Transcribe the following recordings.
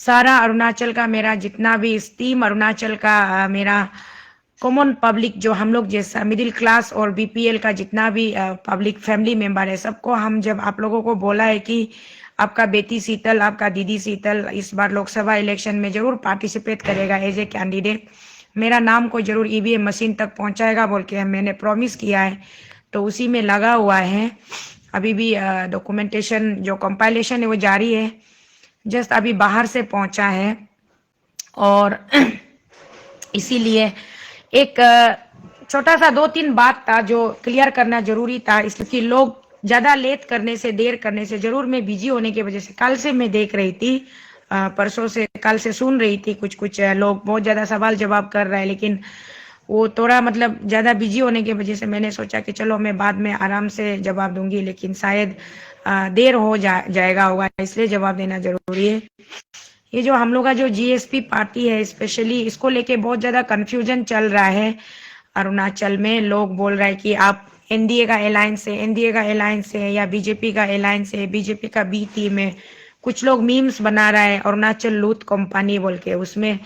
सारा अरुणाचल का मेरा जितना भी इस टीम अरुणाचल का मेरा कॉमन पब्लिक जो हम लोग जैसा मिडिल क्लास और बीपीएल का जितना भी पब्लिक फैमिली मेंबर है, सबको हम जब आप लोगों को बोला है कि आपका बेटी शीतल, आपका दीदी शीतल इस बार लोकसभा इलेक्शन में जरूर पार्टिसिपेट करेगा एज ए कैंडिडेट, मेरा नाम को जरूर ईवीएम मशीन तक पहुंचाएगा बोल के मैंने प्रॉमिस किया है। तो उसी में लगा हुआ है। अभी भी डॉक्यूमेंटेशन जो कंपाइलेशन है वो जारी है। जस्ट अभी बाहर से पहुंचा है और इसीलिए एक छोटा सा 2-3 बात था जो क्लियर करना जरूरी था, इसलिए लोग ज्यादा लेट करने से देर करने से जरूर मैं बिजी होने की वजह से कल से मैं देख रही थी, परसों से कल से सुन रही थी कुछ लोग बहुत ज्यादा सवाल जवाब कर रहे हैं, लेकिन वो थोड़ा मतलब ज्यादा बिजी होने की वजह से मैंने सोचा कि चलो मैं बाद में आराम से जवाब दूंगी, लेकिन शायद देर हो जाएगा होगा, इसलिए जवाब देना जरूरी है। ये जो हम लोग का जो जीएसपी पार्टी है स्पेशली, इसको लेके बहुत ज्यादा कंफ्यूजन चल रहा है अरुणाचल में। लोग बोल रहे हैं कि आप एनडीए का अलायंस है, एनडीए का अलायंस है या बीजेपी का अलायंस है, बीजेपी का बी टीम है। कुछ लोग मीम्स बना रहा है अरुणाचल लूथ कंपनी बोल के, उसमें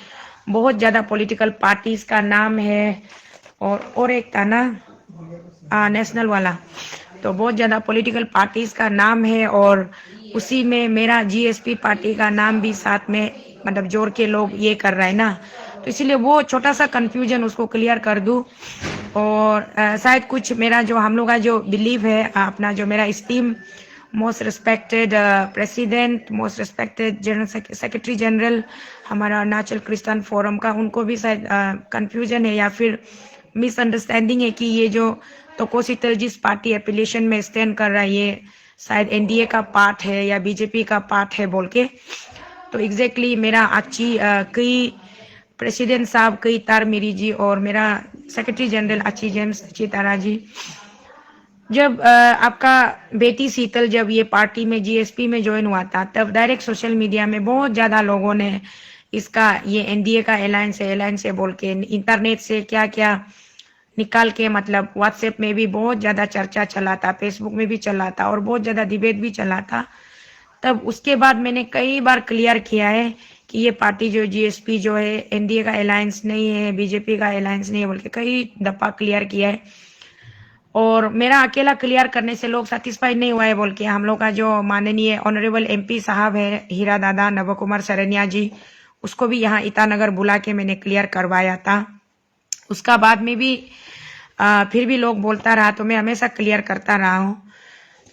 बहुत ज्यादा पॉलिटिकल पार्टीज का नाम है और एक था ना नेशनल वाला, तो बहुत ज्यादा पॉलिटिकल पार्टीज का नाम है और उसी में मेरा जीएसपी पार्टी का नाम भी साथ में मतलब जोड़ के लोग ये कर रहे हैं ना, तो इसीलिए वो छोटा सा कंफ्यूजन उसको क्लियर कर दूं। और शायद कुछ मेरा जो हम लोग का जो बिलीव है अपना जो मेरा steam most respected president, most respected general secretary general हमारा अरुणाचल क्रिश्चियन फोरम का, उनको भी शायद कंफ्यूजन है या फिर मिसअंडरस्टैंडिंग है कि ये जो तो शीतल जिस पार्टी एफिलिएशन में स्टैंड कर रहा है ये शायद एनडीए का पार्ट है या बीजेपी का पार्ट है बोल के। तो एग्जैक्टली मेरा अच्छी कई प्रेसिडेंट साहब कई तार मेरी जी और मेरा सेक्रेटरी जनरल अच्छी जेम्स चितारा जी, जब आपका बेटी शीतल जब ये पार्टी में जीएसपी में ज्वाइन हुआ था तब डायरेक्ट सोशल मीडिया में बहुत ज्यादा लोगों ने इसका ये एनडीए का अलायंस है बोल के इंटरनेट से क्या क्या निकाल के, मतलब व्हाट्सएप में भी बहुत ज्यादा चर्चा चला था, फेसबुक में भी चला था और बहुत ज्यादा डिबेट भी चला था। तब उसके बाद मैंने कई बार क्लियर किया है कि ये पार्टी जो जीएसपी जो है एनडीए का अलायंस नहीं है, बीजेपी का अलायंस नहीं है बोल के कई दफा क्लियर किया है। और मेरा अकेला क्लियर करने से लोग सेटिस्फाइड नहीं हुआ है बोल के हम लोग का जो माननीय ऑनरेबल एमपी साहब है हीरा दादा नव कुमार सरनिया जी, उसको भी यहाँ ईटानगर बुला के मैंने क्लियर करवाया था। उसका बाद में भी फिर भी लोग बोलता रहा तो मैं हमेशा क्लियर करता रहा हूँ।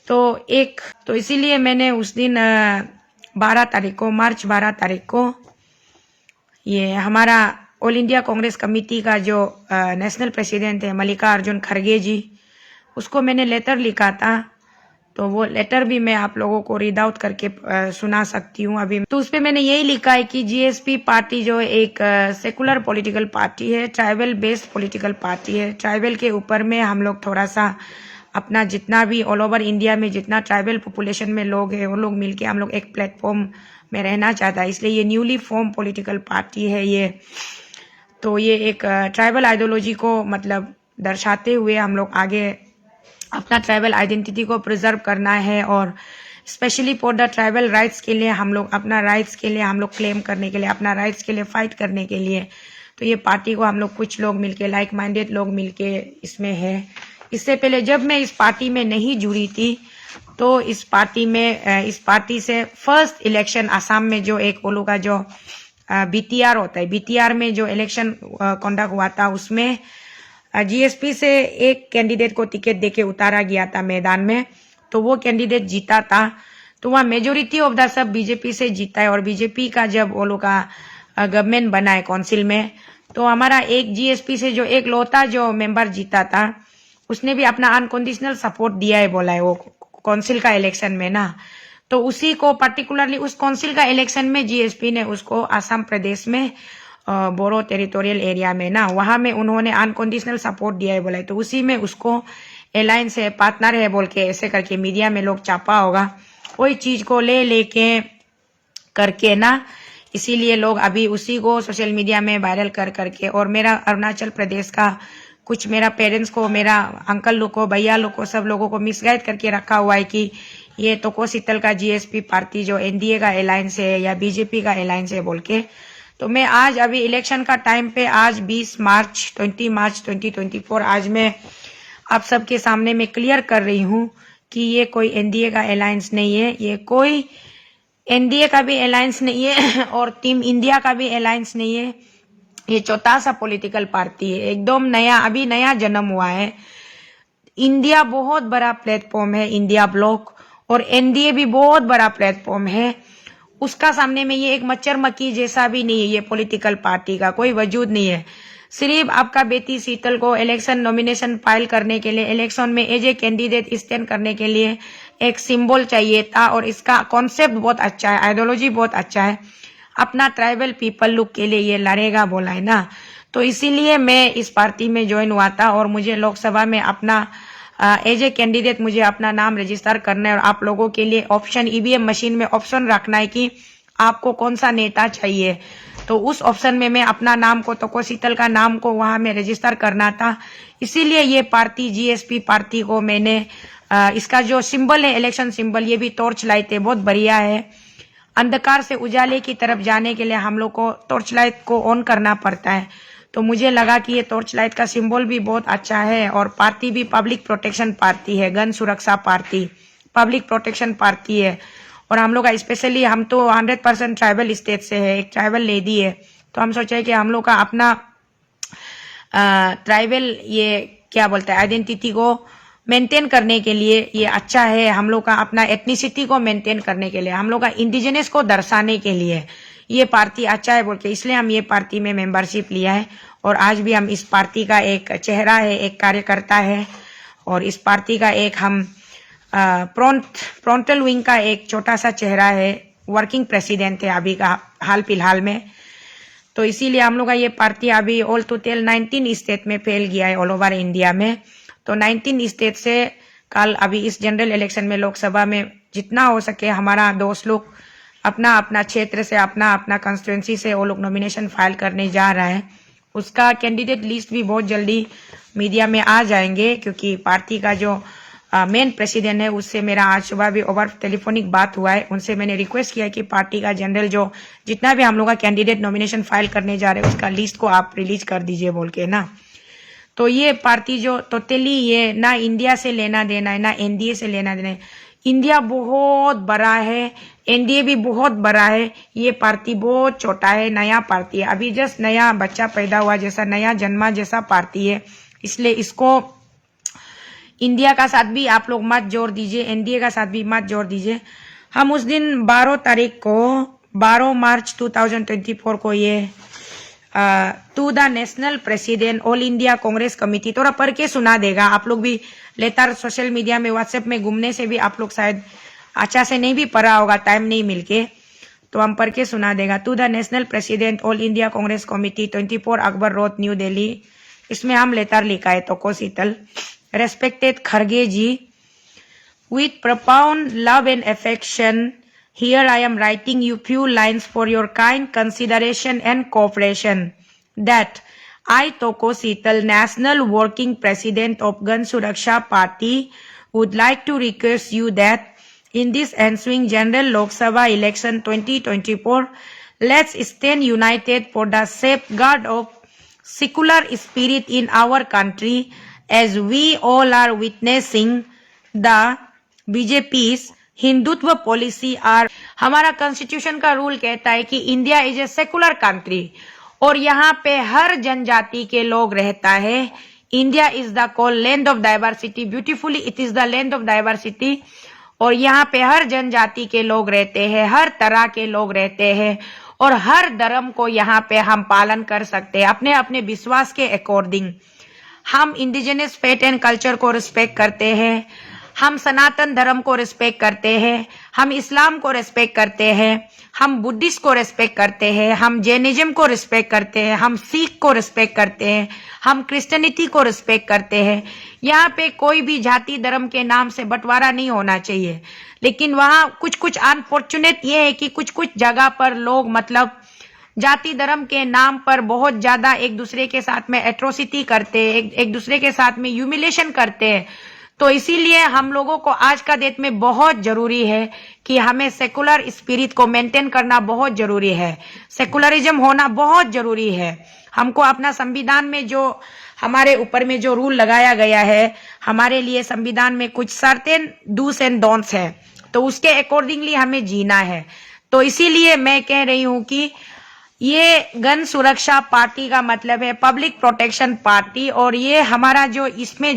तो इसीलिए मैंने उस दिन 12 तारीख को मार्च 12 तारीख को ये हमारा ऑल इंडिया कांग्रेस कमेटी का जो नेशनल प्रेसिडेंट है मल्लिकार्जुन खड़गे जी, उसको मैंने लेटर लिखा था। तो वो लेटर भी मैं आप लोगों को रीड आउट करके सुना सकती हूँ अभी। तो उसपे मैंने यही लिखा है कि जीएसपी पार्टी जो एक सेकुलर पॉलिटिकल पार्टी है, ट्राइबल बेस्ड पॉलिटिकल पार्टी है। ट्राइबल के ऊपर में हम लोग थोड़ा सा अपना जितना भी ऑल ओवर इंडिया में जितना ट्राइबल पॉपुलेशन में लोग हैं वो लोग मिलके हम लोग एक प्लेटफॉर्म में रहना चाहता है, इसलिए ये न्यूली फॉर्म पॉलिटिकल पार्टी है ये। तो ये एक ट्राइबल आइडियोलॉजी को मतलब दर्शाते हुए हम लोग आगे अपना ट्राइबल आइडेंटिटी को प्रिजर्व करना है और specially for the tribal rights के लिए हम लोग अपना राइट्स के लिए हम लोग क्लेम करने के लिए अपना राइट्स के लिए फाइट करने के लिए, तो ये पार्टी को हम लोग कुछ लोग मिलके लाइक माइंडेड लोग मिलके इसमें है। इससे पहले जब मैं इस पार्टी में नहीं जुड़ी थी तो इस पार्टी से फर्स्ट इलेक्शन आसाम में जो एक ओलू का जो बीटीआर होता है, बीटीआर में जो इलेक्शन कंडक्ट हुआ था उसमें जीएसपी से एक कैंडिडेट को टिकट देके उतारा गया था मैदान में, तो वो कैंडिडेट जीता था। तो वहाँ majority of the sub BJP से जीता है और बीजेपी का जब वो लोग का गवर्नमेंट बना है काउंसिल में, तो हमारा एक जीएसपी से जो एक लौता जो मेंबर जीता था उसने भी अपना अनकंडीशनल सपोर्ट दिया है बोला है वो काउंसिल का इलेक्शन में ना। तो उसी को पर्टिकुलरली उस काउंसिल का इलेक्शन में जीएसपी ने उसको असम प्रदेश में बोरो टेरिटोरियल एरिया में ना वहां में उन्होंने अनकंडीशनल सपोर्ट दिया है बोला है, तो उसी में उसको अलायंस है पार्टनर है बोल के ऐसे करके मीडिया में लोग छापा होगा, वही चीज को लेके करके ना, इसीलिए लोग अभी उसी को सोशल मीडिया में वायरल कर करके। और मेरा अरुणाचल प्रदेश का कुछ मेरा पेरेंट्स को, मेरा अंकल लोग को, भैया लोग को, सब लोगों को मिसगाइड करके रखा हुआ है कि ये तोको शीतल का जीएसपी पार्टी जो एनडीए का अलायंस है या बीजेपी का अलायंस है बोल के। तो मैं आज अभी इलेक्शन का टाइम पे आज 20 मार्च 2024 आज मैं आप सबके सामने मैं क्लियर कर रही हूँ कि ये कोई एनडीए का अलायंस नहीं है, ये कोई एनडीए का भी अलायंस नहीं है और टीम इंडिया का भी अलायंस नहीं है। ये छोटा सा पॉलिटिकल पार्टी है, एकदम नया, अभी नया जन्म हुआ है। इंडिया बहुत बड़ा प्लेटफॉर्म है, इंडिया ब्लॉक, और एनडीए भी बहुत बड़ा प्लेटफॉर्म है। उसका सामने में ये एक मच्छर मक्खी जैसा भी नहीं है, ये पॉलिटिकल पार्टी का कोई वजूद नहीं है। सिर्फ आपका बेटी शीतल को इलेक्शन नॉमिनेशन फाइल करने के लिए, इलेक्शन में एज ए कैंडिडेट स्टैंड करने के लिए एक सिंबल चाहिए था, और इसका कॉन्सेप्ट बहुत अच्छा है, आइडियोलॉजी बहुत अच्छा है। अपना ट्राइबल पीपल लोग के लिए ये लड़ेगा बोला है ना, तो इसीलिए मैं इस पार्टी में ज्वाइन हुआ था। और मुझे लोकसभा में अपना एज ए कैंडिडेट मुझे अपना नाम रजिस्टर करना है, और आप लोगों के लिए ऑप्शन ईवीएम मशीन में ऑप्शन रखना है कि आपको कौन सा नेता चाहिए। तो उस ऑप्शन में मैं अपना नाम को, तोको शीतल का नाम को वहां में रजिस्टर करना था। इसीलिए ये पार्टी जीएसपी पार्टी को मैंने इसका जो सिंबल है, इलेक्शन सिंबल, ये भी टॉर्च लाइट है, बहुत बढ़िया है। अंधकार से उजाले की तरफ जाने के लिए हम लोग को टॉर्च लाइट को ऑन करना पड़ता है। तो मुझे लगा कि ये टॉर्च लाइट का सिंबल भी बहुत अच्छा है, और पार्टी भी पब्लिक प्रोटेक्शन पार्टी है, गन सुरक्षा पार्टी, पब्लिक प्रोटेक्शन पार्टी है। और हम लोग का स्पेशली, हम तो 100% ट्राइबल स्टेट से है, एक ट्राइबल लेडी है, तो हम सोचे कि हम लोग का अपना ट्राइबल ये क्या बोलते हैं आइडेंटिटी को मेंटेन करने के लिए ये अच्छा है। हम लोग का अपना एथनिसिटी को मेंटेन करने के लिए, हम लोग का इंडिजिनस को दर्शाने के लिए ये पार्टी अच्छा है बोल के, इसलिए हम ये पार्टी में मेंबरशिप लिया है। और आज भी हम इस पार्टी का एक चेहरा है, एक कार्यकर्ता है, और इस पार्टी का एक हम फ्रंटल विंग का एक छोटा सा चेहरा है, वर्किंग प्रेसिडेंट है अभी का हाल फिलहाल में। तो इसीलिए हम लोग का ये पार्टी अभी ऑल टोटल 19 स्टेट में फैल गया है, ऑल ओवर इंडिया में। तो 19 स्टेट से कल अभी इस जनरल इलेक्शन में लोकसभा में जितना हो सके हमारा दोस्त लोग अपना अपना क्षेत्र से, अपना अपना कंस्टिट्यूंसी से वो लोग नॉमिनेशन फाइल करने जा रहा है। उसका कैंडिडेट लिस्ट भी बहुत जल्दी मीडिया में आ जाएंगे, क्योंकि पार्टी का जो मेन प्रेसिडेंट है उससे मेरा आज सुबह भी ओवर टेलीफोनिक बात हुआ है। उनसे मैंने रिक्वेस्ट किया कि पार्टी का जनरल जो जितना भी हम लोग का कैंडिडेट नॉमिनेशन फाइल करने जा रहे हैं उसका लिस्ट को आप रिलीज कर दीजिए बोल के ना। तो ये पार्टी जो टोटली ये ना इंडिया से लेना देना है, ना एनडीए से लेना देना है। इंडिया बहुत बड़ा है, एनडीए भी बहुत बड़ा है, ये पार्टी बहुत छोटा है, नया पार्टी है, अभी जस्ट नया बच्चा पैदा हुआ जैसा, नया जन्मा जैसा पार्टी है। इसलिए इसको इंडिया का साथ भी आप लोग मत जोड़ दीजिए, एनडीए का साथ भी मत जोड़ दीजिए। हम उस दिन 12 मार्च 2024 को ये to the national president All India Congress committee, थोड़ा पढ़ के सुना देगा आप लोग भी, लेटर सोशल मीडिया में व्हाट्सएप में घूमने से भी आप लोग शायद अच्छा से नहीं भी पढ़ा होगा, टाइम नहीं मिलके, तो हम पढ़ के सुना देगा। To the national president All India Congress committee 24 Akbar road New Delhi. इसमें हम लेटर लिखा है तोको शीतल। रेस्पेक्टेड खड़गे ji, with profound love and affection, here I am writing you few lines for your kind consideration and cooperation. That I, Toko Sheetal, National Working President of Gan Suraksha Party, would like to request you that in this ensuing General Lok Sabha election 2024, let's stand united for the safeguard of secular spirit in our country, as we all are witnessing the BJP Hindutva policy are. हमारा constitution का rule कहता है कि India is a secular country, और यहाँ पे हर जनजाति के लोग रहता है। India is the call land of diversity, beautifully it is the land of diversity. और यहाँ पे हर जनजाति के लोग रहते हैं, हर तरह के लोग रहते हैं, और हर धर्म को यहाँ पे हम पालन कर सकते हैं अपने अपने विश्वास के अकॉर्डिंग। हम इंडिजिनस फेथ एंड कल्चर को रिस्पेक्ट करते हैं, हम सनातन धर्म को रिस्पेक्ट करते हैं, हम इस्लाम को रिस्पेक्ट करते हैं, हम बुद्धिस्ट को रिस्पेक्ट करते हैं, हम जैनिज्म को रिस्पेक्ट करते हैं, हम सिख को रिस्पेक्ट करते हैं, हम क्रिश्चियनिटी को रिस्पेक्ट करते हैं। यहाँ पे कोई भी जाति धर्म के नाम से बंटवारा नहीं होना चाहिए। लेकिन वहाँ कुछ कुछ अनफॉर्चुनेट ये है कि कुछ कुछ जगह पर लोग मतलब जाति धर्म के नाम पर बहुत ज्यादा एक दूसरे के साथ में एट्रोसिटी करते हैं, एक दूसरे के साथ में ह्यूमिलेशन करते हैं। तो इसीलिए हम लोगों को आज का डेट में बहुत जरूरी है कि हमें सेकुलर स्पिरिट को मेंटेन करना बहुत जरूरी है, सेकुलरिज्म होना बहुत जरूरी है। हमको अपना संविधान में जो हमारे ऊपर में जो रूल लगाया गया है, हमारे लिए संविधान में कुछ सर्टेन डूस एंड डोंट्स है, तो उसके अकॉर्डिंगली हमें जीना है। तो इसीलिए मैं कह रही हूं कि ये गन सुरक्षा पार्टी का मतलब है पब्लिक प्रोटेक्शन पार्टी, और ये हमारा जो इसमें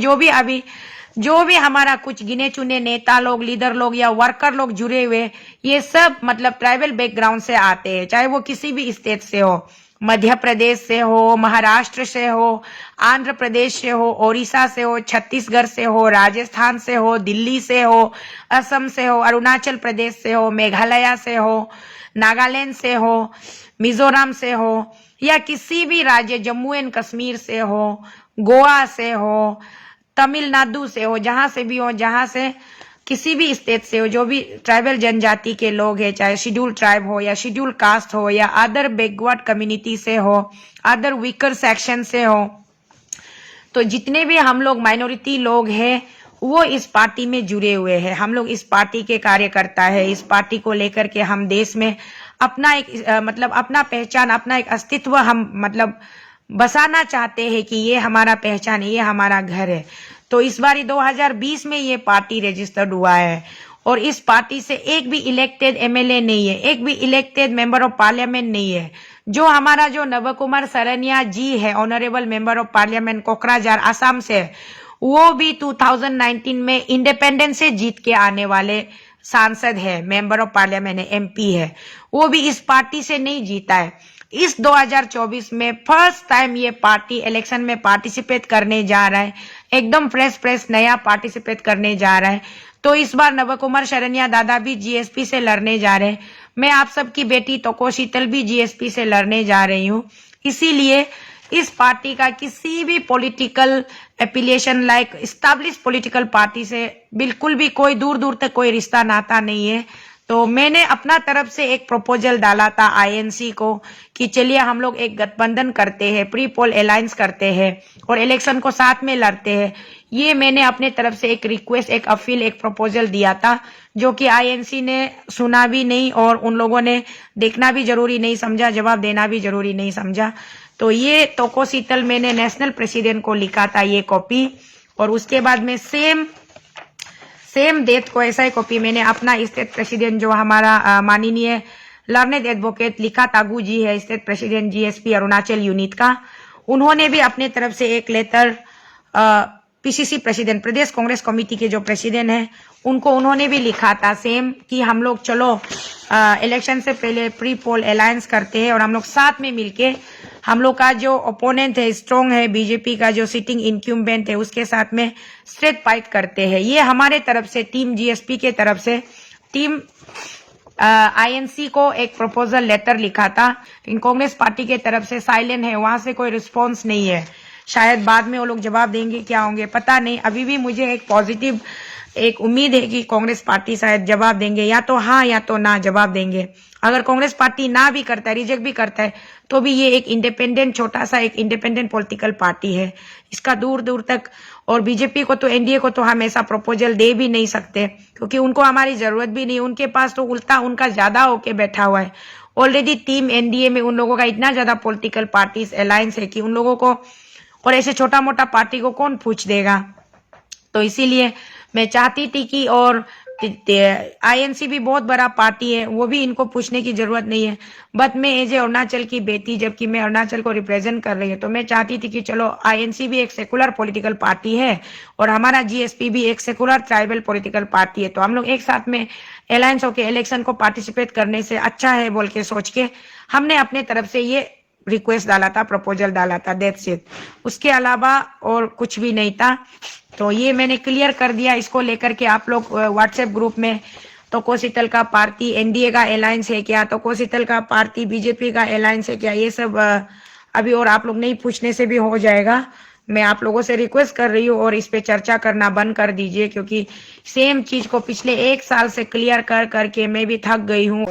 जो भी हमारा कुछ गिने चुने नेता लोग, लीडर लोग या वर्कर लोग जुड़े हुए, ये सब मतलब ट्राइबल बैकग्राउंड से आते हैं, चाहे वो किसी भी स्टेट से हो, मध्य प्रदेश से हो, महाराष्ट्र से हो, आंध्र प्रदेश से हो, ओडिशा से हो, छत्तीसगढ़ से हो, राजस्थान से हो, दिल्ली से हो, असम से हो, अरुणाचल प्रदेश से हो, मेघालय से हो, नागालैंड से हो, मिजोरम से हो, या किसी भी राज्य, जम्मू एंड कश्मीर से हो, गोवा से हो, तमिलनाडु से हो, जहां से भी हो, जहां से किसी भी स्टेट से हो, जो भी ट्राइबल जनजाति के लोग हैं, चाहे शेड्यूल ट्राइब हो या शेड्यूल कास्ट हो या अदर बैकवर्ड कम्युनिटी से हो, अदर वीकर सेक्शन से हो, तो जितने भी हम लोग माइनॉरिटी लोग हैं वो इस पार्टी में जुड़े हुए हैं। हम लोग इस पार्टी के कार्यकर्ता है। इस पार्टी को लेकर के हम देश में अपना एक मतलब अपना पहचान, अपना एक अस्तित्व हम मतलब बसाना चाहते हैं कि ये हमारा पहचान है, ये हमारा घर है। तो इस बार 2020 में ये पार्टी रजिस्टर्ड हुआ है और इस पार्टी से एक भी इलेक्टेड एमएलए नहीं है, एक भी इलेक्टेड मेंबर ऑफ पार्लियामेंट नहीं है। जो हमारा जो नवकुमार सरनिया जी है, honourable member of parliament Kokrajhar Assam से, वो भी 2019 में इंडिपेंडेंस से जीत के आने वाले सांसद है, मेंबर ऑफ पार्लियामेंट है, एमपी है। वो भी इस पार्टी से नहीं जीता है। इस 2024 में फर्स्ट टाइम ये पार्टी इलेक्शन में पार्टिसिपेट करने जा रहा है, एकदम फ्रेश नया पार्टिसिपेट करने जा रहा है। तो इस बार नवकुमार शरण्या दादा भी जीएसपी से लड़ने जा रहे हैं। मैं आप सबकी बेटी तोको शीतल भी जीएसपी से लड़ने जा रही हूँ। इसीलिए इस पार्टी का किसी भी political affiliation like establish political party से बिल्कुल भी कोई दूर दूर तक कोई रिश्ता नाता नहीं है। तो मैंने अपना तरफ से एक प्रपोजल डाला था आईएनसी को कि चलिए हम लोग एक गठबंधन करते हैं, प्री पोल अलायंस करते हैं और इलेक्शन को साथ में लड़ते हैं। ये मैंने अपने तरफ से एक रिक्वेस्ट, एक अपील, एक प्रपोजल दिया था, जो कि आईएनसी ने सुना भी नहीं और उन लोगों ने देखना भी जरूरी नहीं समझा, जवाब देना भी जरूरी नहीं समझा। तो ये तोको शीतल मैंने नेशनल प्रेसिडेंट को लिखा था ये कॉपी, और उसके बाद में सेम डेट को ऐसा ही कॉपी मैंने अपना स्टेट प्रेसिडेंट जो हमारा माननीय लर्नेड एडवोकेट लिखा तागू जी है, state president GSP Arunachal unit का, उन्होंने भी अपने तरफ से एक लेटर पीसीसी प्रेसिडेंट, प्रदेश कांग्रेस कमेटी के जो प्रेसिडेंट हैं, उनको उन्होंने भी लिखा था सेम कि हम लोग चलो इलेक्शन से पहले प्री पोल अलायंस करते हैं और हम लोग साथ में मिलके हम लोग का जो ओपोनेंट है, स्ट्रॉन्ग है, बीजेपी का जो सिटिंग इनक्यूम्बेंट है, उसके साथ में स्ट्रेट फाइट करते हैं। ये हमारे तरफ से टीम जीएसपी के तरफ से टीम आईएनसी को एक प्रपोजल लेटर लिखा था। लेकिन कांग्रेस पार्टी के तरफ से साइलेंट है, वहां से कोई रिस्पॉन्स नहीं है। शायद बाद में वो लोग जवाब देंगे, क्या होंगे पता नहीं। अभी भी मुझे एक पॉजिटिव एक उम्मीद है कि कांग्रेस पार्टी शायद जवाब देंगे, या तो हाँ या तो ना जवाब देंगे। अगर कांग्रेस पार्टी ना भी करता है, रिजेक्ट भी करता है, तो भी ये एक इंडिपेंडेंट, छोटा सा एक इंडिपेंडेंट पॉलिटिकल पार्टी है, इसका दूर दूर तक। और बीजेपी को तो, एनडीए को तो हम ऐसा प्रपोजल दे भी नहीं सकते, क्योंकि उनको हमारी जरूरत भी नहीं। उनके पास तो उल्टा उनका ज्यादा होके बैठा हुआ है। ऑलरेडी टीम एनडीए में उन लोगों का इतना ज्यादा पॉलिटिकल पार्टीज अलायंस है कि उन लोगों को, और ऐसे छोटा मोटा पार्टी को कौन पूछ देगा। तो इसीलिए मैं चाहती थी कि, और आईएनसी भी बहुत बड़ा पार्टी है, वो भी इनको पूछने की जरूरत नहीं है। बट मैं एज ए अरुणाचल की बेटी, जबकि मैं अरुणाचल को रिप्रेजेंट कर रही हूँ, तो मैं चाहती थी कि चलो आईएनसी भी एक सेकुलर पॉलिटिकल पार्टी है और हमारा जीएसपी भी एक सेकुलर ट्राइबल पॉलिटिकल पार्टी है, तो हम लोग एक साथ में अलायंस होकर इलेक्शन को पार्टिसिपेट करने से अच्छा है बोल के सोच के हमने अपने तरफ से ये रिक्वेस्ट डाला था, प्रपोजल डाला था, दैट्स इट। उसके अलावा और कुछ भी नहीं था। तो ये मैंने क्लियर कर दिया। इसको लेकर के आप लोग व्हाट्सएप ग्रुप में तोको शीतल का पार्टी एनडीए का अलायंस है क्या, तोको शीतल का पार्टी बीजेपी का अलायंस है क्या, ये सब अभी और आप लोग नहीं पूछने से भी हो जाएगा। मैं आप लोगों से रिक्वेस्ट कर रही हूँ और इस पे चर्चा करना बंद कर दीजिए, क्योंकि सेम चीज को पिछले 1 साल से क्लियर कर करके मैं भी थक गई हूँ।